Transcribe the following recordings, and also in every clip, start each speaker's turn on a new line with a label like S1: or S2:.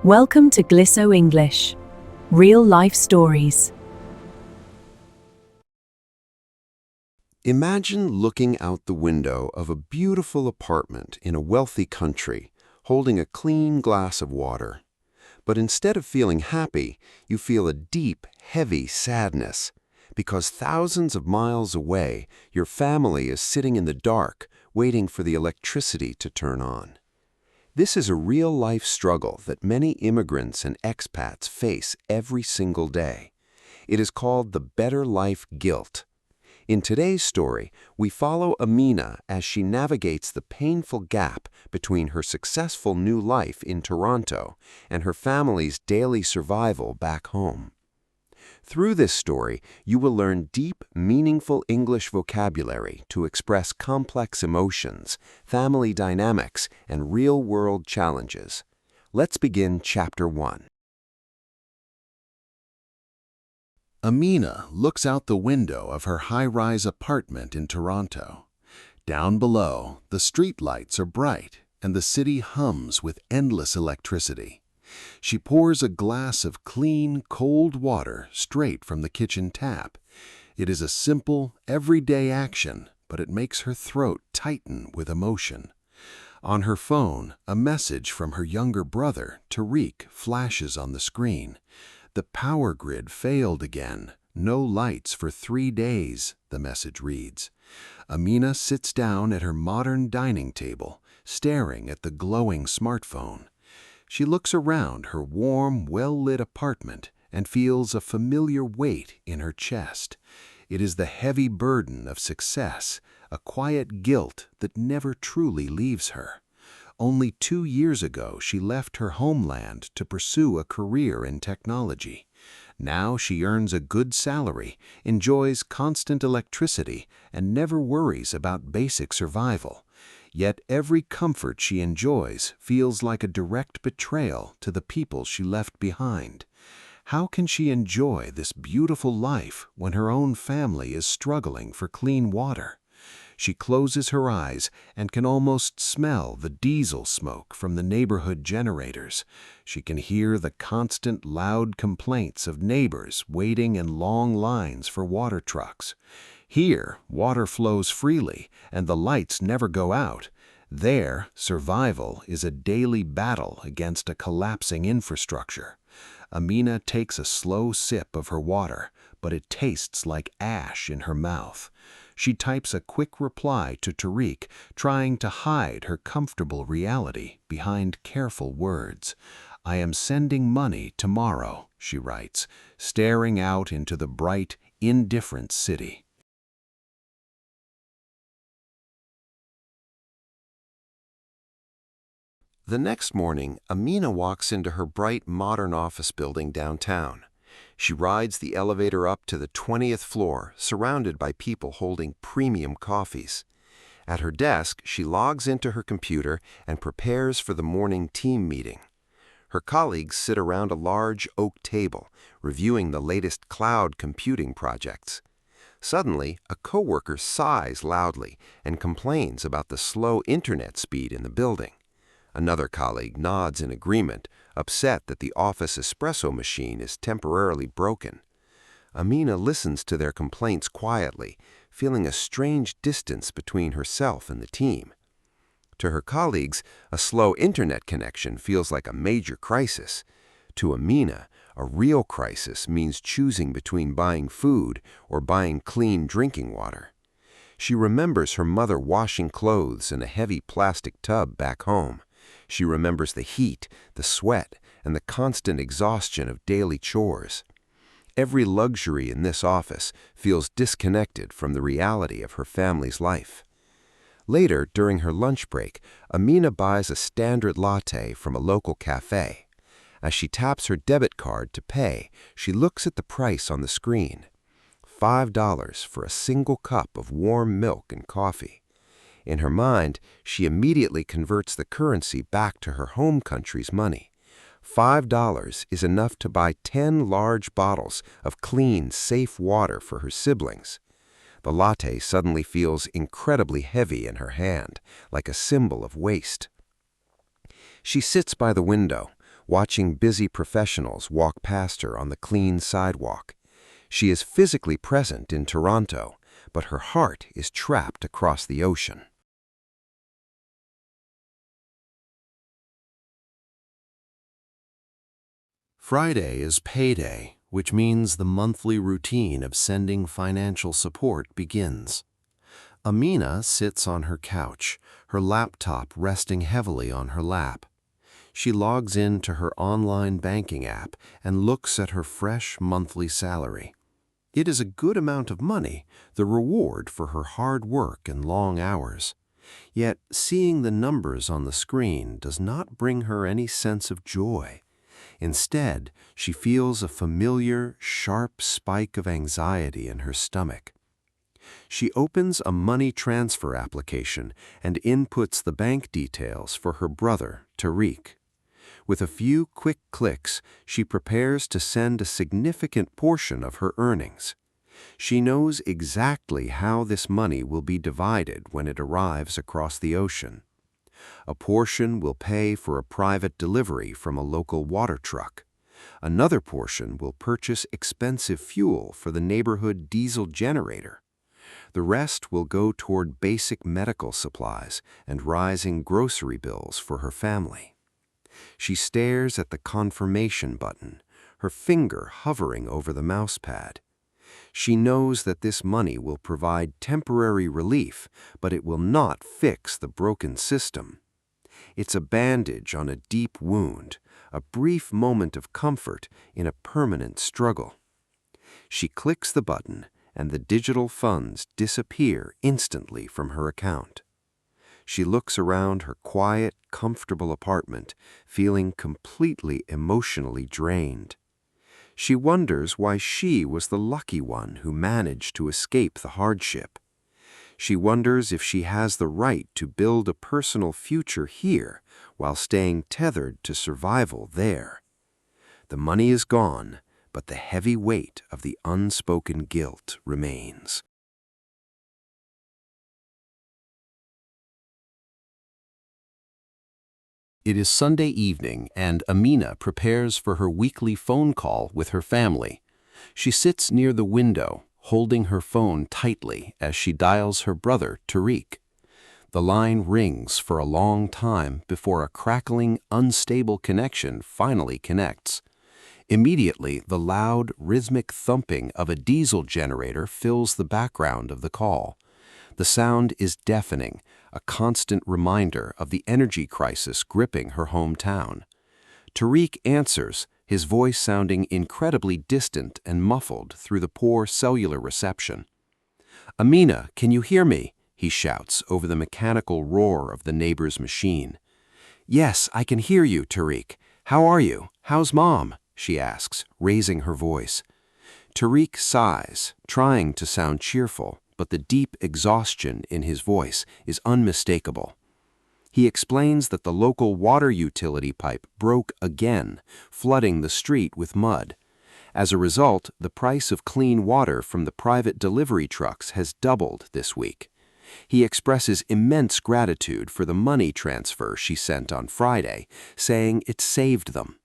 S1: Welcome to Glisso English. Real life stories.
S2: Imagine looking out the window of a beautiful apartment in a wealthy country, holding a clean glass of water. But instead of feeling happy, you feel a deep, heavy sadness, because thousands of miles away, your family is sitting in the dark, waiting for the electricity to turn on. This is a real-life struggle that many immigrants and expats face every single day. It is called the better life guilt. In today's story, we follow Amina as she navigates the painful gap between her successful new life in Toronto and her family's daily survival back home. Through this story, you will learn deep, meaningful English vocabulary to express complex emotions, family dynamics, and real-world challenges. Let's begin Chapter 1.
S3: Amina looks out the window of her high-rise apartment in Toronto. Down below, the street lights are bright and the city hums with endless electricity. She pours a glass of clean, cold water straight from the kitchen tap. It is a simple, everyday action, but it makes her throat tighten with emotion. On her phone, a message from her younger brother, Tariq, flashes on the screen. "The power grid failed again. No lights for 3 days," the message reads. Amina sits down at her modern dining table, staring at the glowing smartphone. She looks around her warm, well-lit apartment and feels a familiar weight in her chest. It is the heavy burden of success, a quiet guilt that never truly leaves her. Only 2 years ago, she left her homeland to pursue a career in technology. Now she earns a good salary, enjoys constant electricity, and never worries about basic survival. Yet every comfort she enjoys feels like a direct betrayal to the people she left behind. How can she enjoy this beautiful life when her own family is struggling for clean water? She closes her eyes and can almost smell the diesel smoke from the neighborhood generators. She can hear the constant loud complaints of neighbors waiting in long lines for water trucks. Here, water flows freely and the lights never go out. There, survival is a daily battle against a collapsing infrastructure. Amina takes a slow sip of her water, but it tastes like ash in her mouth. She types a quick reply to Tariq, trying to hide her comfortable reality behind careful words. "I am sending money tomorrow," she writes, staring out into the bright, indifferent city.
S2: The next morning, Amina walks into her bright, modern office building downtown. She rides the elevator up to the 20th floor, surrounded by people holding premium coffees. At her desk, she logs into her computer and prepares for the morning team meeting. Her colleagues sit around a large oak table, reviewing the latest cloud computing projects. Suddenly, a coworker sighs loudly and complains about the slow internet speed in the building. Another colleague nods in agreement, upset that the office espresso machine is temporarily broken. Amina listens to their complaints quietly, feeling a strange distance between herself and the team. To her colleagues, a slow internet connection feels like a major crisis. To Amina, a real crisis means choosing between buying food or buying clean drinking water. She remembers her mother washing clothes in a heavy plastic tub back home. She remembers the heat, the sweat, and the constant exhaustion of daily chores. Every luxury in this office feels disconnected from the reality of her family's life. Later, during her lunch break, Amina buys a standard latte from a local cafe. As she taps her debit card to pay, she looks at the price on the screen. $5 for a single cup of warm milk and coffee. In her mind, she immediately converts the currency back to her home country's money. $5 is enough to buy 10 large bottles of clean, safe water for her siblings. The latte suddenly feels incredibly heavy in her hand, like a symbol of waste. She sits by the window, watching busy professionals walk past her on the clean sidewalk. She is physically present in Toronto, but her heart is trapped across the ocean.
S3: Friday is payday, which means the monthly routine of sending financial support begins. Amina sits on her couch, her laptop resting heavily on her lap. She logs into her online banking app and looks at her fresh monthly salary. It is a good amount of money, the reward for her hard work and long hours. Yet seeing the numbers on the screen does not bring her any sense of joy. Instead, she feels a familiar, sharp spike of anxiety in her stomach. She opens a money transfer application and inputs the bank details for her brother, Tariq. With a few quick clicks, she prepares to send a significant portion of her earnings. She knows exactly how this money will be divided when it arrives across the ocean. A portion will pay for a private delivery from a local water truck. Another portion will purchase expensive fuel for the neighborhood diesel generator. The rest will go toward basic medical supplies and rising grocery bills for her family. She stares at the confirmation button, her finger hovering over the mousepad. She knows that this money will provide temporary relief, but it will not fix the broken system. It's a bandage on a deep wound, a brief moment of comfort in a permanent struggle. She clicks the button, and the digital funds disappear instantly from her account. She looks around her quiet, comfortable apartment, feeling completely emotionally drained. She wonders why she was the lucky one who managed to escape the hardship. She wonders if she has the right to build a personal future here while staying tethered to survival there. The money is gone, but the heavy weight of the unspoken guilt remains. It is Sunday evening, and Amina prepares for her weekly phone call with her family. She sits near the window, holding her phone tightly as she dials her brother, Tariq. The line rings for a long time before a crackling, unstable connection finally connects. Immediately, the loud, rhythmic thumping of a diesel generator fills the background of the call. The sound is deafening, a constant reminder of the energy crisis gripping her hometown. Tariq answers, his voice sounding incredibly distant and muffled through the poor cellular reception. "Amina, can you hear me?" he shouts over the mechanical roar of the neighbor's machine. "Yes, I can hear you, Tariq. How are you? How's Mom?" she asks, raising her voice. Tariq sighs, trying to sound cheerful, but the deep exhaustion in his voice is unmistakable. He explains that the local water utility pipe broke again, flooding the street with mud. As a result, the price of clean water from the private delivery trucks has doubled this week. He expresses immense gratitude for the money transfer she sent on Friday, saying it saved them.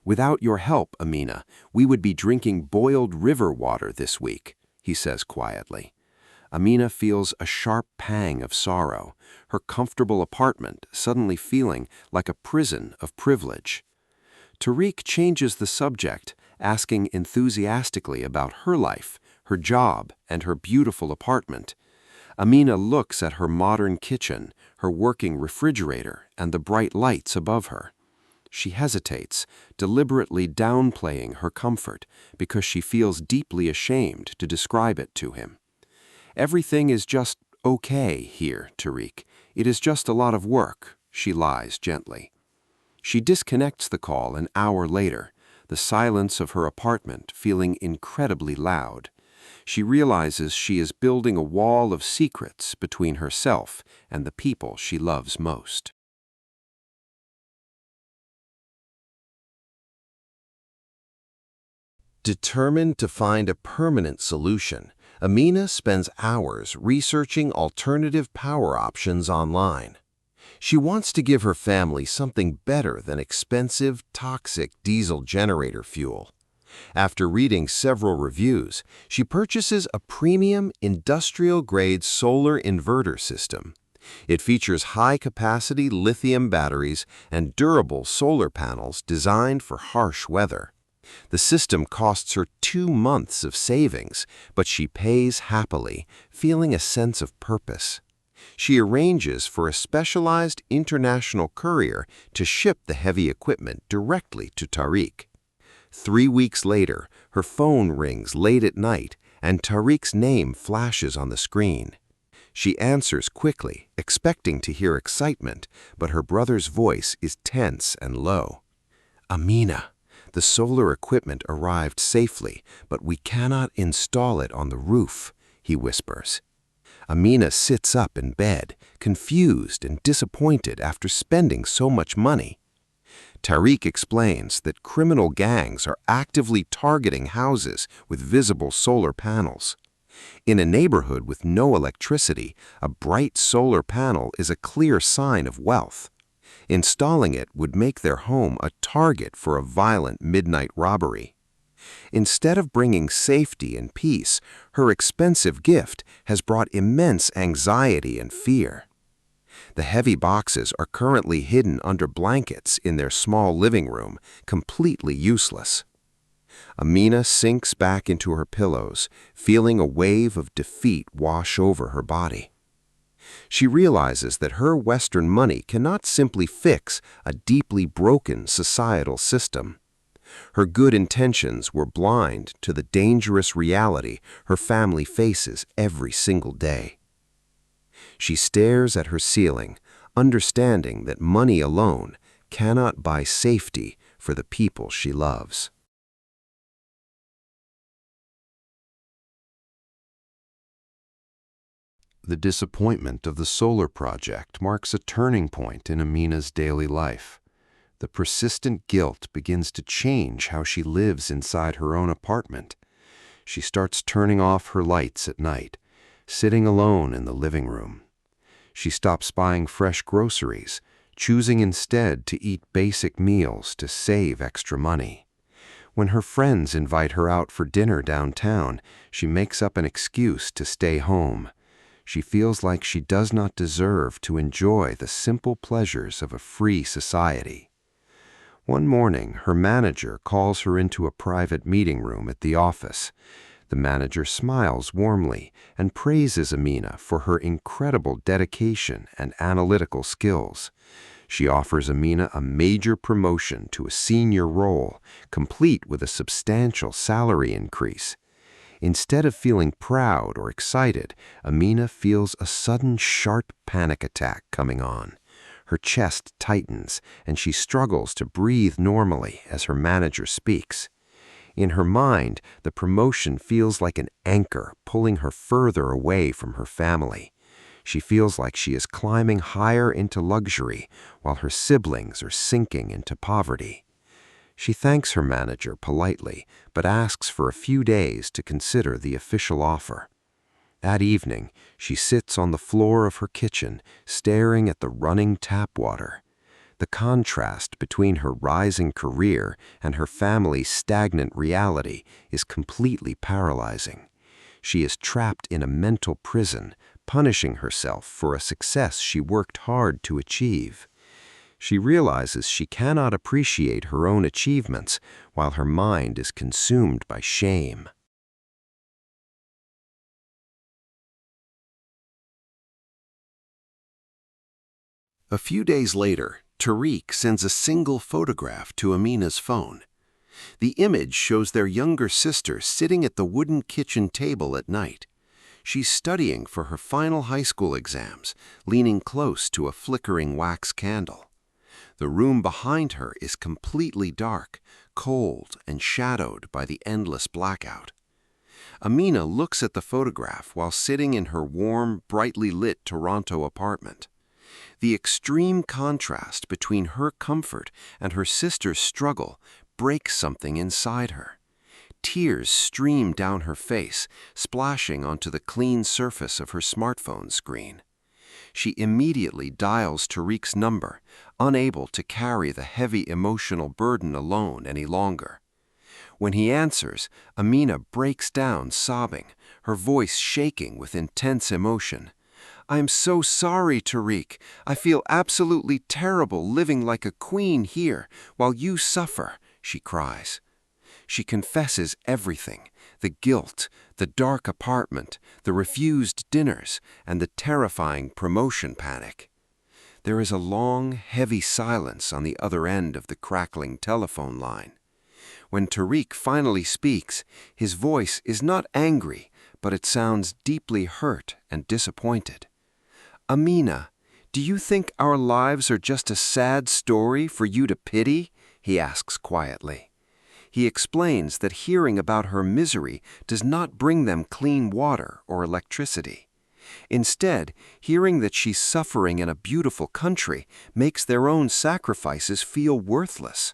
S3: "Without your help, Amina, we would be drinking boiled river water this week," he says quietly. Amina feels a sharp pang of sorrow, her comfortable apartment suddenly feeling like a prison of privilege. Tariq changes the subject, asking enthusiastically about her life, her job, and her beautiful apartment. Amina looks at her modern kitchen, her working refrigerator, and the bright lights above her. She hesitates, deliberately downplaying her comfort because she feels deeply ashamed to describe it to him. "Everything is just okay here, Tariq. It is just a lot of work," she lies gently. She disconnects the call an hour later, the silence of her apartment feeling incredibly loud. She realizes she is building a wall of secrets between herself and the people she loves most. Determined to find a permanent solution, Amina spends hours researching alternative power options online.
S2: She wants to give her family something better than expensive, toxic diesel generator fuel. After reading several reviews, she purchases a premium industrial-grade solar inverter system. It features high-capacity lithium batteries and durable solar panels designed for harsh weather. The system costs her 2 months of savings, but she pays happily, feeling a sense of purpose. She arranges for a specialized international courier to ship the heavy equipment directly to Tariq. 3 weeks later, her phone rings late at night, and Tariq's name flashes on the screen. She answers quickly, expecting to hear excitement, but her brother's voice is tense and low. "Amina, the solar equipment arrived safely, but we cannot install it on the roof," he whispers. Amina sits up in bed, confused and disappointed after spending so much money. Tariq explains that criminal gangs are actively targeting houses with visible solar panels. In a neighborhood with no electricity, a bright solar panel is a clear sign of wealth. Installing it would make their home a target for a violent midnight robbery. Instead of bringing safety and peace, her expensive gift has brought immense anxiety and fear. The heavy boxes are currently hidden under blankets in their small living room, completely useless. Amina sinks back into her pillows, feeling a wave of defeat wash over her body. She realizes that her Western money cannot simply fix a deeply broken societal system. Her good intentions were blind to the dangerous reality her family faces every single day. She stares at her ceiling, understanding that money alone cannot buy safety for the people she loves. The disappointment of the solar project marks a turning point in Amina's daily life. The persistent guilt begins to change how she lives inside her own apartment. She starts turning off her lights at night, sitting alone in the living room. She stops buying fresh groceries, choosing instead to eat basic meals to save extra money. When her friends invite her out for dinner downtown, she makes up an excuse to stay home. She feels like she does not deserve to enjoy the simple pleasures of a free society. One morning, her manager calls her into a private meeting room at the office. The manager smiles warmly and praises Amina for her incredible dedication and analytical skills. She offers Amina a major promotion to a senior role, complete with a substantial salary increase. Instead of feeling proud or excited, Amina feels a sudden sharp panic attack coming on. Her chest tightens, and she struggles to breathe normally as her manager speaks. In her mind, the promotion feels like an anchor pulling her further away from her family. She feels like she is climbing higher into luxury, while her siblings are sinking into poverty. She thanks her manager politely, but asks for a few days to consider the official offer. That evening, she sits on the floor of her kitchen, staring at the running tap water. The contrast between her rising career and her family's stagnant reality is completely paralyzing. She is trapped in a mental prison, punishing herself for a success she worked hard to achieve. She realizes she cannot appreciate her own achievements while her mind is consumed by shame. A few days later, Tariq sends a single photograph to Amina's phone. The image shows their younger sister sitting at the wooden kitchen table at night. She's studying for her final high school exams, leaning close to a flickering wax candle. The room behind her is completely dark, cold, and shadowed by the endless blackout. Amina looks at the photograph while sitting in her warm, brightly lit Toronto apartment. The extreme contrast between her comfort and her sister's struggle breaks something inside her. Tears stream down her face, splashing onto the clean surface of her smartphone screen. she immediately dials Tariq's number, unable to carry the heavy emotional burden alone any longer. When he answers, Amina breaks down sobbing, her voice shaking with intense emotion. "I'm so sorry, Tariq. I feel absolutely terrible living like a queen here while you suffer," she cries. She confesses everything: the guilt, the dark apartment, the refused dinners, and the terrifying promotion panic. There is a long, heavy silence on the other end of the crackling telephone line. When Tariq finally speaks, his voice is not angry, but it sounds deeply hurt and disappointed. "Amina, do you think our lives are just a sad story for you to pity?" he asks quietly. He explains that hearing about her misery does not bring them clean water or electricity. Instead, hearing that she's suffering in a beautiful country makes their own sacrifices feel worthless.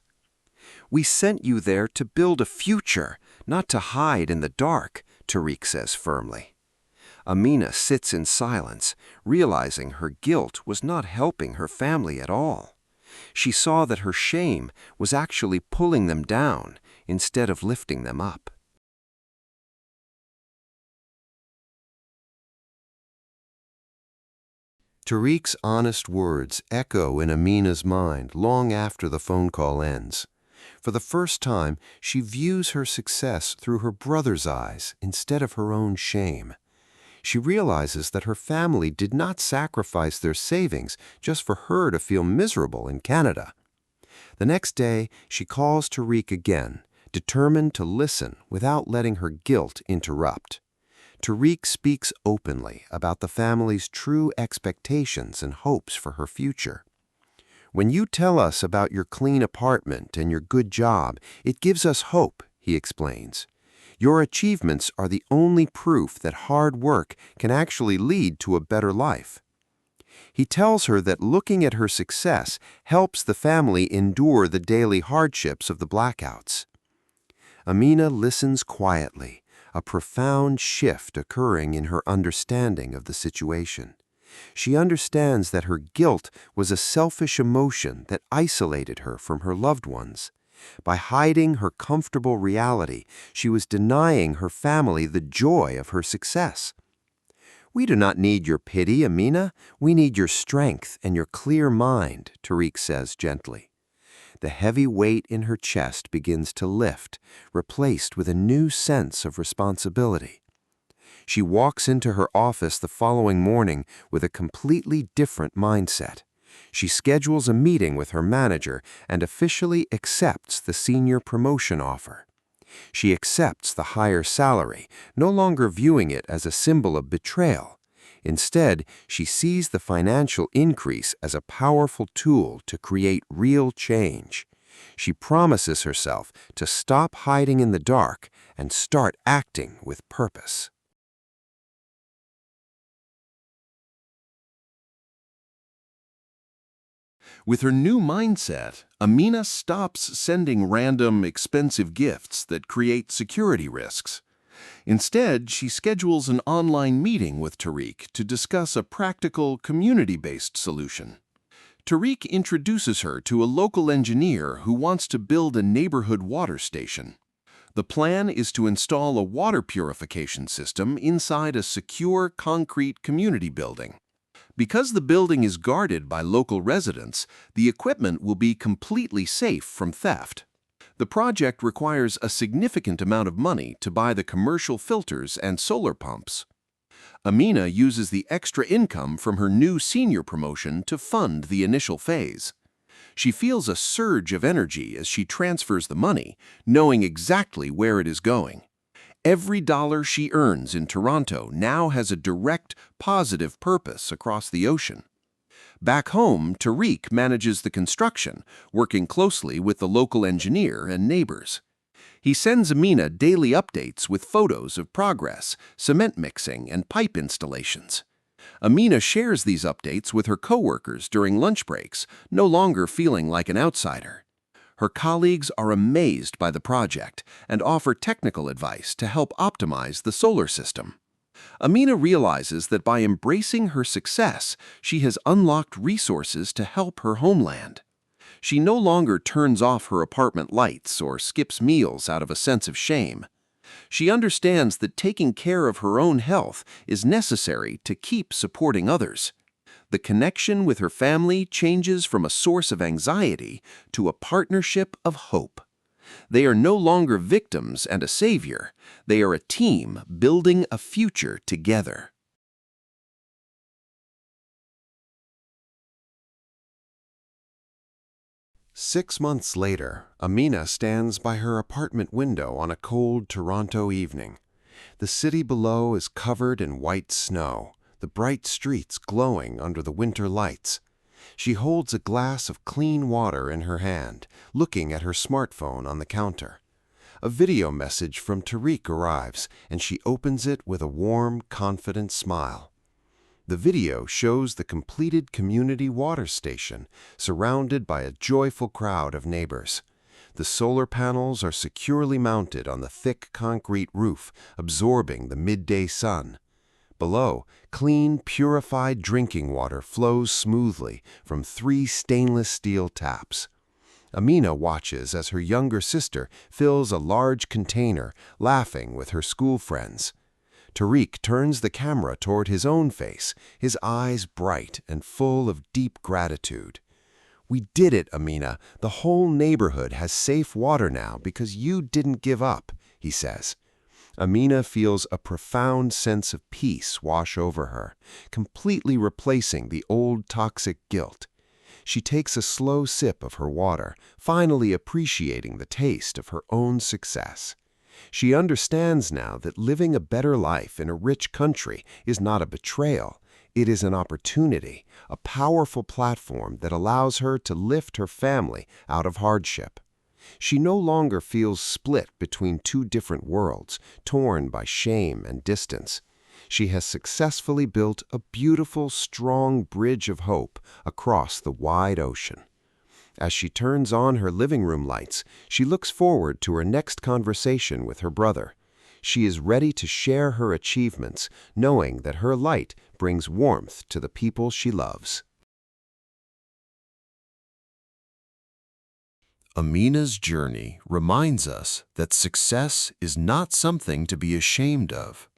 S2: "We sent you there to build a future, not to hide in the dark," Tariq says firmly. Amina sits in silence, realizing her guilt was not helping her family at all. She saw that her shame was actually pulling them down instead of lifting them up. Tariq's honest words echo in Amina's mind long after the phone call ends. For the first time, she views her success through her brother's eyes instead of her own shame. She realizes that her family did not sacrifice their savings just for her to feel miserable in Canada. The next day, she calls Tariq again, determined to listen without letting her guilt interrupt. Tariq speaks openly about the family's true expectations and hopes for her future. "When you tell us about your clean apartment and your good job, it gives us hope," he explains. "Your achievements are the only proof that hard work can actually lead to a better life." He tells her that looking at her success helps the family endure the daily hardships of the blackouts. Amina listens quietly, a profound shift occurring in her understanding of the situation. She understands that her guilt was a selfish emotion that isolated her from her loved ones. By hiding her comfortable reality, she was denying her family the joy of her success. "We do not need your pity, Amina. We need your strength and your clear mind," Tariq says gently. The heavy weight in her chest begins to lift, replaced with a new sense of responsibility. She walks into her office the following morning with a completely different mindset. She schedules a meeting with her manager and officially accepts the senior promotion offer. She accepts the higher salary, no longer viewing it as a symbol of betrayal. Instead, she sees the financial increase as a powerful tool to create real change. She promises herself to stop hiding in the dark and start acting with purpose.
S3: With her new mindset, Amina stops sending random, expensive gifts that create security risks. Instead, she schedules an online meeting with Tariq to discuss a practical, community-based solution. Tariq introduces her to a local engineer who wants to build a neighborhood water station. The plan is to install a water purification system inside a secure concrete community building. Because the building is guarded by local residents, the equipment will be completely safe from theft. The project requires a significant amount of money to buy the commercial filters and solar pumps. Amina uses the extra income from her new senior promotion to fund the initial phase. She feels a surge of energy as she transfers the money, knowing exactly where it is going. Every dollar she earns in Toronto now has a direct, positive purpose across the ocean. Back home, Tariq manages the construction, working closely with the local engineer and neighbors. He sends Amina daily updates with photos of progress, cement mixing, and pipe installations. Amina shares these updates with her coworkers during lunch breaks, no longer feeling like an outsider. Her colleagues are amazed by the project and offer technical advice to help optimize the solar system.
S2: Amina realizes that by embracing her success, she has unlocked resources to help her homeland. She no longer turns off her apartment lights or skips meals out of a sense of shame. She understands that taking care of her own health is necessary to keep supporting others. The connection with her family changes from a source of anxiety to a partnership of hope. They are no longer victims and a savior. They are a team building a future together.
S3: Six months later, Amina stands by her apartment window on a cold Toronto evening. The city below is covered in white snow, the bright streets glowing under the winter lights. She holds a glass of clean water in her hand, looking at her smartphone on the counter. A video message from Tariq arrives, and she opens it with a warm, confident smile. The video shows the completed community water station, surrounded by a joyful crowd of neighbors. The solar panels are securely mounted on the thick concrete roof, absorbing the midday sun. Below, clean, purified drinking water flows smoothly from 3 stainless steel taps. Amina watches as her younger sister fills a large container, laughing with her school friends. Tariq turns the camera toward his own face, his eyes bright and full of deep gratitude. "We did it, Amina. The whole neighborhood has safe water now because you didn't give up," he says. Amina feels a profound sense of peace wash over her, completely replacing the old toxic guilt. She takes a slow sip of her water, finally appreciating the taste of her own success. She understands now that living a better life in a rich country is not a betrayal. It is an opportunity, a powerful platform that allows her to lift her family out of hardship. She no longer feels split between 2 different worlds, torn by shame and distance. She has successfully built a beautiful, strong bridge of hope across the wide ocean. As she turns on her living room lights, she looks forward to her next conversation with her brother. She is ready to share her achievements, knowing that her light brings warmth to the people she loves. Amina's journey reminds us that success is not something to be ashamed of.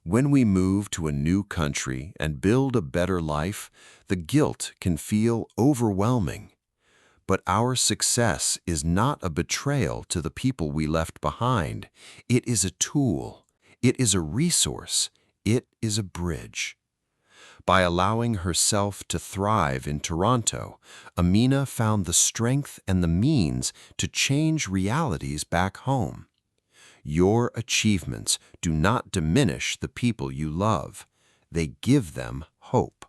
S3: When we move to a new country and build a better life, the guilt can feel overwhelming. But our success is not a betrayal to the people we left behind. It is a tool. It is a resource. It is a bridge. By allowing herself to thrive in Toronto, Amina found the strength and the means to change realities back home. Your achievements do not diminish the people you love. They give them hope.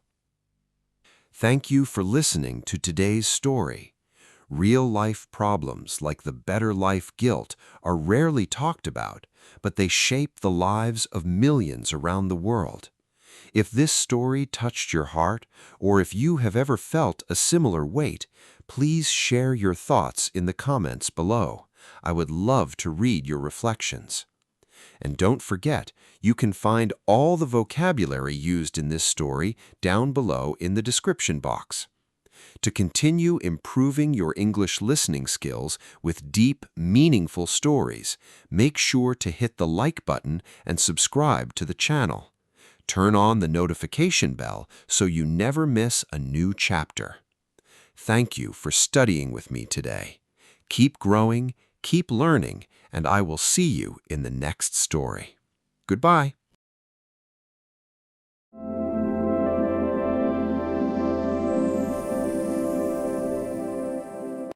S3: Thank you for listening to today's story. Real-life problems like the better life guilt are rarely talked about, but they shape the lives of millions around the world. If this story touched your heart, or if you have ever felt a similar weight, please share your thoughts in the comments below. I would love to read your reflections. And don't forget, you can find all the vocabulary used in this story down below in the description box. To continue improving your English listening skills with deep, meaningful stories, make sure to hit the like button and subscribe to the channel. Turn on the notification bell so you never miss a new chapter. Thank you for studying with me today. Keep growing, keep learning, and I will see you in the next story. Goodbye.